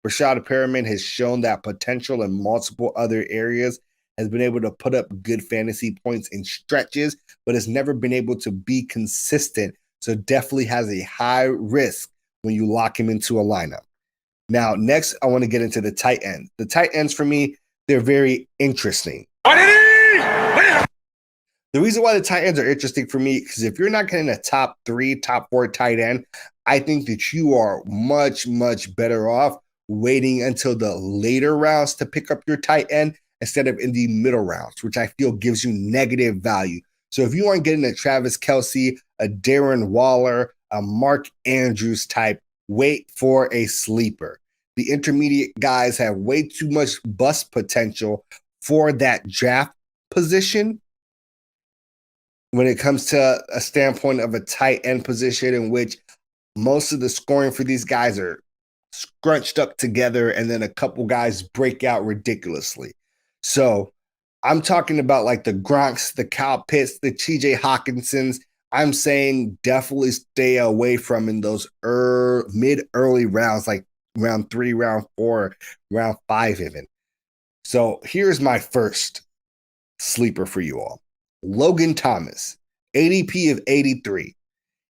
Brashad Perriman has shown that potential in multiple other areas, has been able to put up good fantasy points in stretches, but has never been able to be consistent. So definitely has a high risk when you lock him into a lineup. Now, next, I want to get into the tight ends. The tight ends, for me, they're very interesting. The reason why the tight ends are interesting for me is if you're not getting a top 3, top 4 tight end, I think that you are much, much better off waiting until the later rounds to pick up your tight end instead of in the middle rounds, which I feel gives you negative value. So if you aren't getting a Travis Kelce, a Darren Waller, a Mark Andrews type, wait for a sleeper. The intermediate guys have way too much bust potential for that draft position when it comes to a standpoint of a tight end position in which most of the scoring for these guys are scrunched up together and then a couple guys break out ridiculously. So I'm talking about like the Gronks, the Kyle Pitts, the TJ Hawkinsons. I'm saying definitely stay away from in those mid-early rounds, like round 3, round 4, round 5 even. So here's my first sleeper for you all. Logan Thomas, ADP of 83.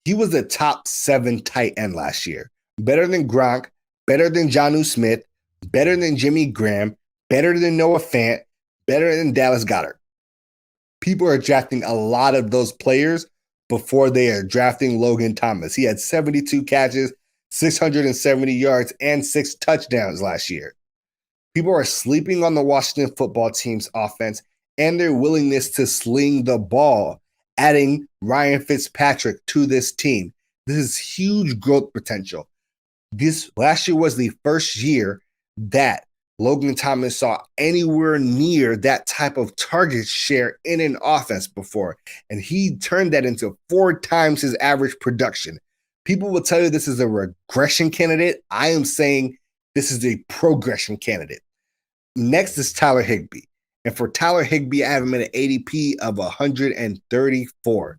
He was a top 7 tight end last year. Better than Gronk, better than Jonnu Smith, better than Jimmy Graham, better than Noah Fant, better than Dallas Goedert. People are drafting a lot of those players before they are drafting Logan Thomas. He had 72 catches, 670 yards, and 6 touchdowns last year. People are sleeping on the Washington football team's offense and their willingness to sling the ball, adding Ryan Fitzpatrick to this team. This is huge growth potential. This last year was the first year that Logan Thomas saw anywhere near that type of target share in an offense before, and he turned that into 4 times his average production. People will tell you this is a regression candidate. I am saying this is a progression candidate. Next is Tyler Higby. And for Tyler Higby, I have him at an ADP of 134.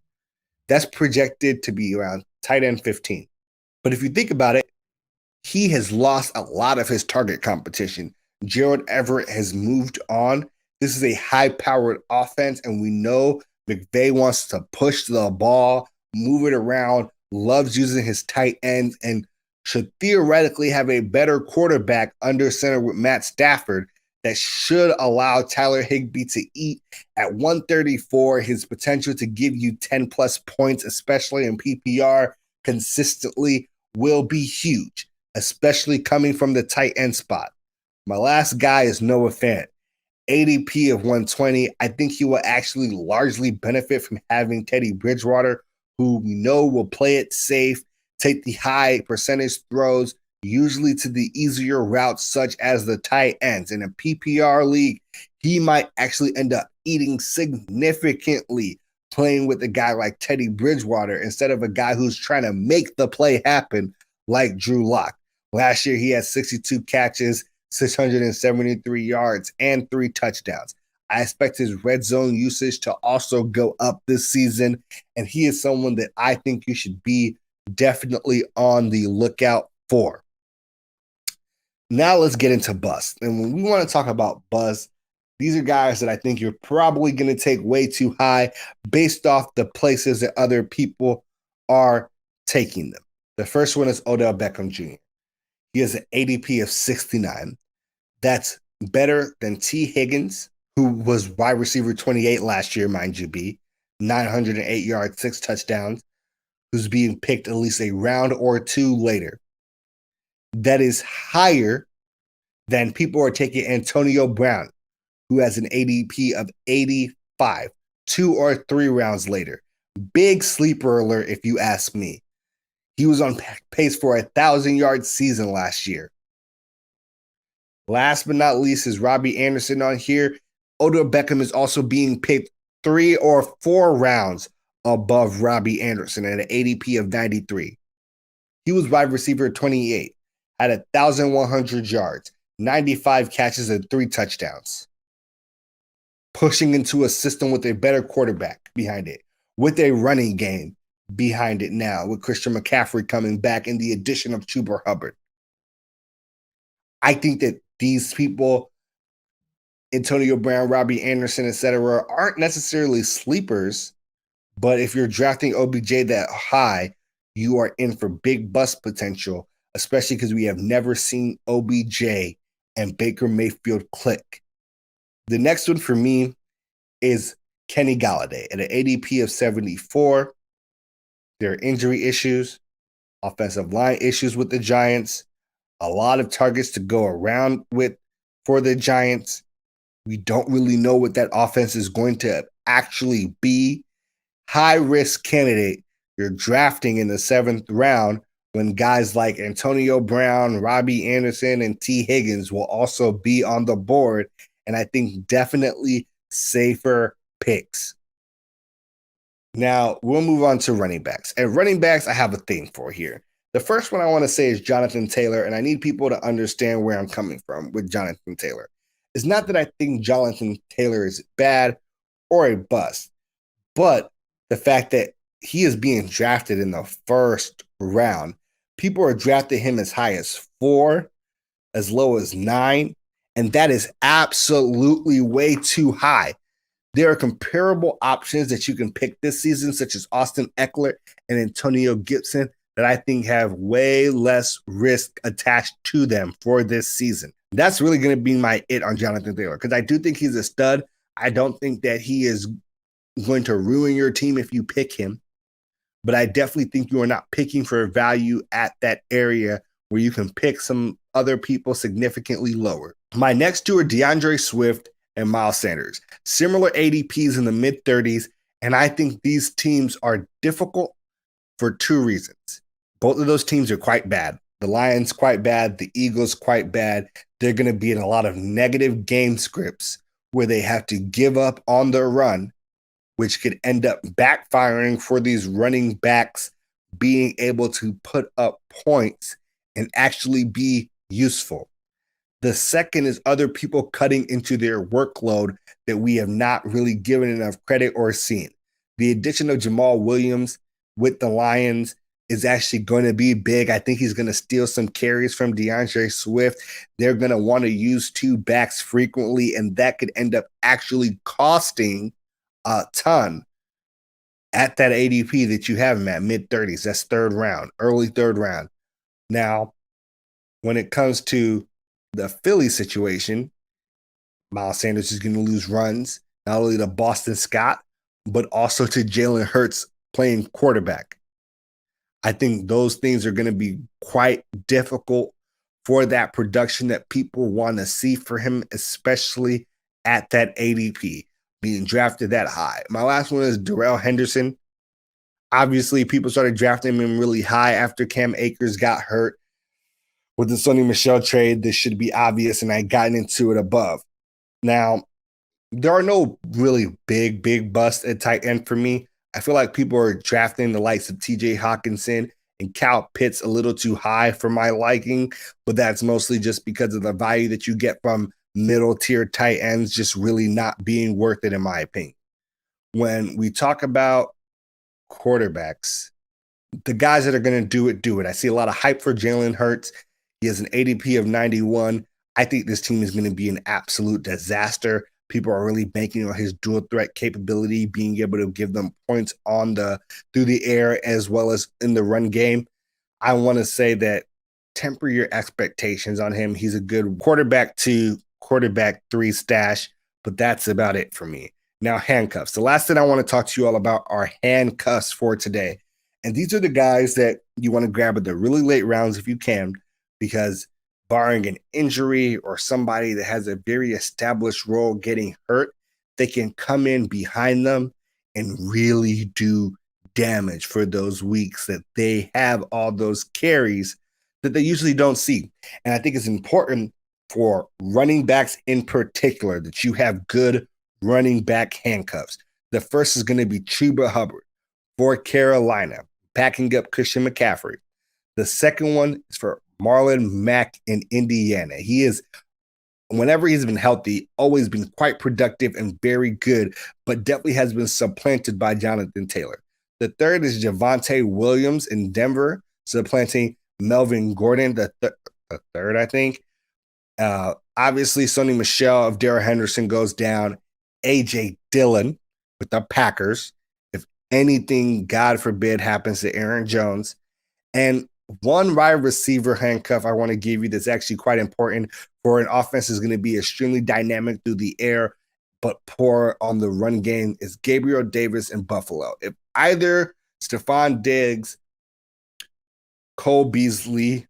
That's projected to be around tight end 15. But if you think about it, he has lost a lot of his target competition. Gerald Everett has moved on. This is a high-powered offense, and we know McVay wants to push the ball, move it around, loves using his tight ends, and should theoretically have a better quarterback under center with Matt Stafford that should allow Tyler Higby to eat at 134, his potential to give you 10-plus points, especially in PPR, consistently will be huge, especially coming from the tight end spot. My last guy is Noah Fant. ADP of 120. I think he will actually largely benefit from having Teddy Bridgewater, who we know will play it safe, take the high percentage throws, usually to the easier routes, such as the tight ends. In a PPR league, he might actually end up eating significantly playing with a guy like Teddy Bridgewater instead of a guy who's trying to make the play happen like Drew Lock. Last year, he had 62 catches, 673 yards, and 3 touchdowns. I expect his red zone usage to also go up this season, and he is someone that I think you should be definitely on the lookout for. Now let's get into bust. And when we want to talk about bust, these are guys that I think you're probably going to take way too high based off the places that other people are taking them. The first one is Odell Beckham Jr. He has an ADP of 69. That's better than T. Higgins, who was wide receiver 28 last year, mind you, 908 yards, 6 touchdowns, who's being picked at least a round or two later. That is higher than people are taking Antonio Brown, who has an ADP of 85, 2 or 3 rounds later. Big sleeper alert, if you ask me. He was on pace for a 1,000-yard season last year. Last but not least is Robbie Anderson on here. Odell Beckham is also being picked 3 or 4 rounds above Robbie Anderson at an ADP of 93. He was wide receiver 28, had 1,100 yards, 95 catches, and 3 touchdowns. Pushing into a system with a better quarterback behind it, with a running game behind it now, with Christian McCaffrey coming back and the addition of Chuba Hubbard. I think that these people, Antonio Brown, Robbie Anderson, etc., aren't necessarily sleepers, but if you're drafting OBJ that high, you are in for big bust potential, especially because we have never seen OBJ and Baker Mayfield click. The next one for me is Kenny Gallaudet at an ADP of 74. There are injury issues, offensive line issues with the Giants, a lot of targets to go around with for the Giants. We don't really know what that offense is going to actually be. High-risk candidate you're drafting in the 7th round when guys like Antonio Brown, Robbie Anderson, and T. Higgins will also be on the board, and I think definitely safer picks. Now, we'll move on to running backs. And running backs, I have a thing for here. The first one I want to say is Jonathan Taylor, and I need people to understand where I'm coming from with Jonathan Taylor. It's not that I think Jonathan Taylor is bad or a bust, but the fact that he is being drafted in the 1st round. People are drafting him as high as 4, as low as 9, and that is absolutely way too high. There are comparable options that you can pick this season, such as Austin Eckler and Antonio Gibson, that I think have way less risk attached to them for this season. That's really going to be my it on Jonathan Taylor, because I do think he's a stud. I don't think that he is going to ruin your team if you pick him, but I definitely think you are not picking for value at that area where you can pick some other people significantly lower. My next two are DeAndre Swift and Miles Sanders. Similar ADPs in the mid-30s, and I think these teams are difficult for 2 reasons. Both of those teams are quite bad. The Lions quite bad, the Eagles quite bad. They're going to be in a lot of negative game scripts where they have to give up on their run, which could end up backfiring for these running backs being able to put up points and actually be useful. The second is other people cutting into their workload that we have not really given enough credit or seen. The addition of Jamal Williams with the Lions is actually going to be big. I think he's going to steal some carries from DeAndre Swift. They're going to want to use 2 backs frequently, and that could end up actually costing a ton at that ADP that you have him at mid-30s. That's 3rd round, early 3rd round. Now, when it comes to the Philly situation, Miles Sanders is going to lose runs, not only to Boston Scott, but also to Jalen Hurts playing quarterback. I think those things are going to be quite difficult for that production that people want to see for him, especially at that ADP, being drafted that high. My last one is Darrell Henderson. Obviously, people started drafting him really high after Cam Akers got hurt. With the Sonny Michel trade, this should be obvious, and I got into it above. Now, there are no really big busts at tight end for me. I feel like people are drafting the likes of TJ Hawkinson and Kyle Pitts a little too high for my liking, but that's mostly just because of the value that you get from middle tier tight ends just really not being worth it, in my opinion. When we talk about quarterbacks, the guys that are going to do it. I see a lot of hype for Jalen Hurts. He has an ADP of 91. I think this team is going to be an absolute disaster. People are really banking on his dual threat capability, being able to give them points through the air as well as in the run game. I want to say that temper your expectations on him. He's a good quarterback 2, quarterback 3 stash, but that's about it for me. Now, handcuffs. The last thing I want to talk to you all about are handcuffs for today. And these are the guys that you want to grab at the really late rounds if you can, because barring an injury or somebody that has a very established role getting hurt, they can come in behind them and really do damage for those weeks that they have all those carries that they usually don't see. And I think it's important for running backs in particular that you have good running back handcuffs. The first is going to be Chuba Hubbard for Carolina, backing up Christian McCaffrey. The second one is for Marlon Mack in Indiana. He is, whenever he's been healthy, always been quite productive and very good, but definitely has been supplanted by Jonathan Taylor. The third is Javonte Williams in Denver, supplanting Melvin Gordon, the third, I think. Obviously, Sonny Michel of Darrell Henderson goes down. A.J. Dillon with the Packers. If anything, God forbid, happens to Aaron Jones. And one wide receiver handcuff I want to give you that's actually quite important for an offense is going to be extremely dynamic through the air, but poor on the run game is Gabriel Davis in Buffalo. If either Stephon Diggs, Cole Beasley,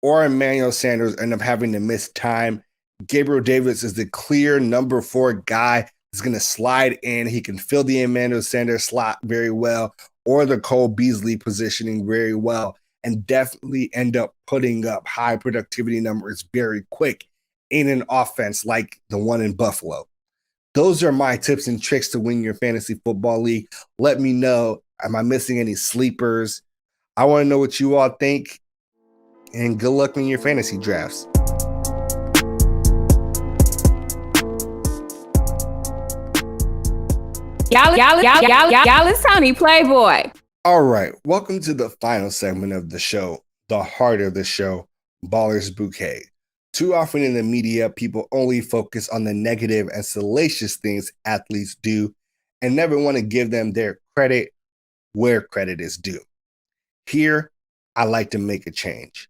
or Emmanuel Sanders end up having to miss time, Gabriel Davis is the clear number 4 guy. He's going to slide in. He can fill the Emmanuel Sanders slot very well, or the Cole Beasley positioning very well, and definitely end up putting up high productivity numbers very quick in an offense like the one in Buffalo. Those are my tips and tricks to win your fantasy football league. Let me know, am I missing any sleepers? I want to know what you all think, and good luck in your fantasy drafts. Y'all is Tony Playboy. All right, welcome to the final segment of the show, the heart of the show, Ballers Bouquet. Too often in the media, people only focus on the negative and salacious things athletes do and never want to give them their credit where credit is due. Here, I like to make a change.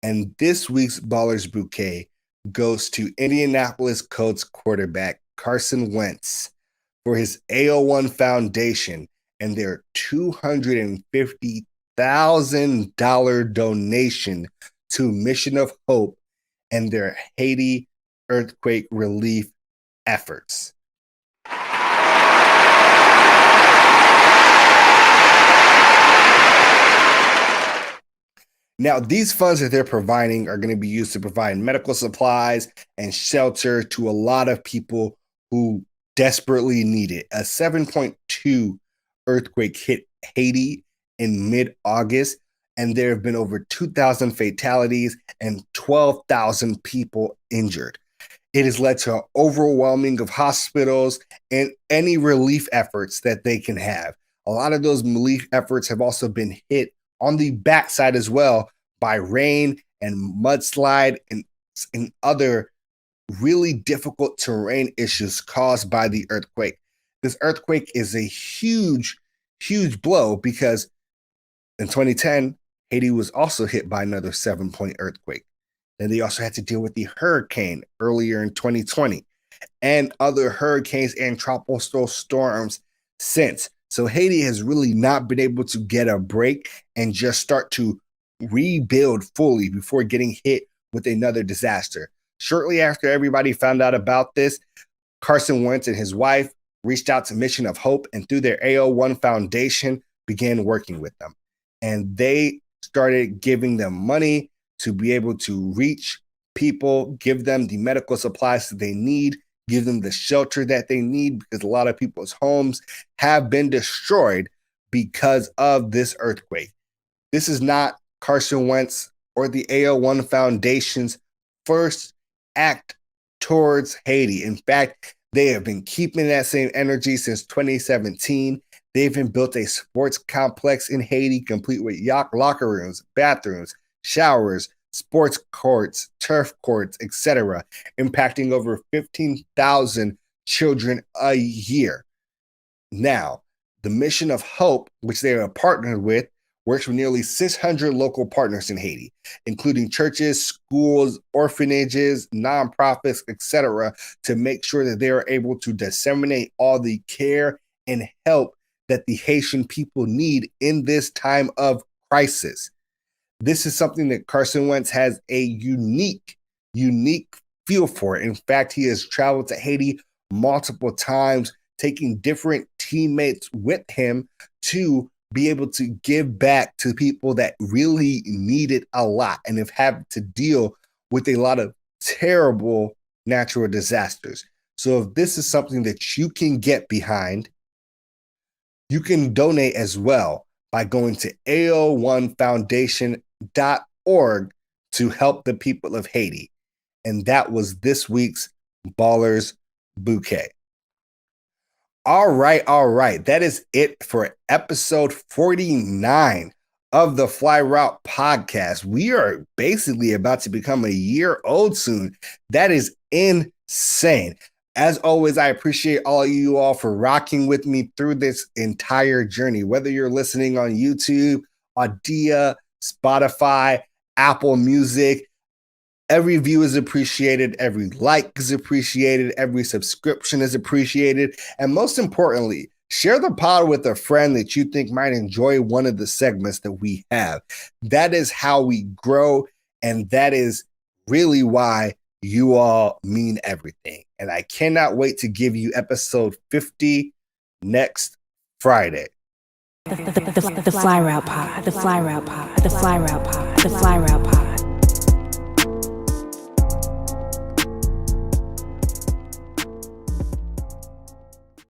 And this week's Ballers Bouquet goes to Indianapolis Colts quarterback Carson Wentz for his AO1 Foundation and their $250,000 donation to Mission of Hope and their Haiti earthquake relief efforts. Now, these funds that they're providing are going to be used to provide medical supplies and shelter to a lot of people who desperately need it. A 7.2 earthquake hit Haiti in mid-August, and there have been over 2,000 fatalities and 12,000 people injured. It has led to an overwhelming of hospitals and any relief efforts that they can have. A lot of those relief efforts have also been hit on the backside as well by rain and mudslide and other really difficult terrain issues caused by the earthquake. This earthquake is a huge, huge blow because in 2010, Haiti was also hit by another 7-point earthquake. And they also had to deal with the hurricane earlier in 2020 and other hurricanes and tropical storms since. So Haiti has really not been able to get a break and just start to rebuild fully before getting hit with another disaster. Shortly after everybody found out about this, Carson Wentz and his wife reached out to Mission of Hope and through their AO1 Foundation began working with them. And they started giving them money to be able to reach people, give them the medical supplies that they need, give them the shelter that they need, because a lot of people's homes have been destroyed because of this earthquake. This is not Carson Wentz or the AO1 Foundation's first act towards Haiti. In fact, they have been keeping that same energy since 2017. They've even built a sports complex in Haiti, complete with locker rooms, bathrooms, showers, sports courts, turf courts, etc., impacting over 15,000 children a year. Now, the Mission of Hope, which they are partnered with, works with nearly 600 local partners in Haiti, including churches, schools, orphanages, nonprofits, etc., to make sure that they are able to disseminate all the care and help that the Haitian people need in this time of crisis. This is something that Carson Wentz has a unique feel for. In fact, he has traveled to Haiti multiple times, taking different teammates with him to be able to give back to people that really need it a lot and have had to deal with a lot of terrible natural disasters. So if this is something that you can get behind, you can donate as well by going to AO1 Foundation.org to help the people of Haiti. And that was this week's Ballers Bouquet. All right. That is it for episode 49 of the Fly Route podcast. We are basically about to become a year old soon. That is insane. As always, I appreciate all of you all for rocking with me through this entire journey, whether you're listening on YouTube, Audia, Spotify, Apple Music. Every view is appreciated. Every like is appreciated. Every subscription is appreciated. And most importantly, share the pod with a friend that you think might enjoy one of the segments that we have. That is how we grow. And that is really why you all mean everything. And I cannot wait to give you episode 50 next Friday. The Fly Route Pod. The Fly Route Pod. The Fly Route Pod. The Fly Route Pod.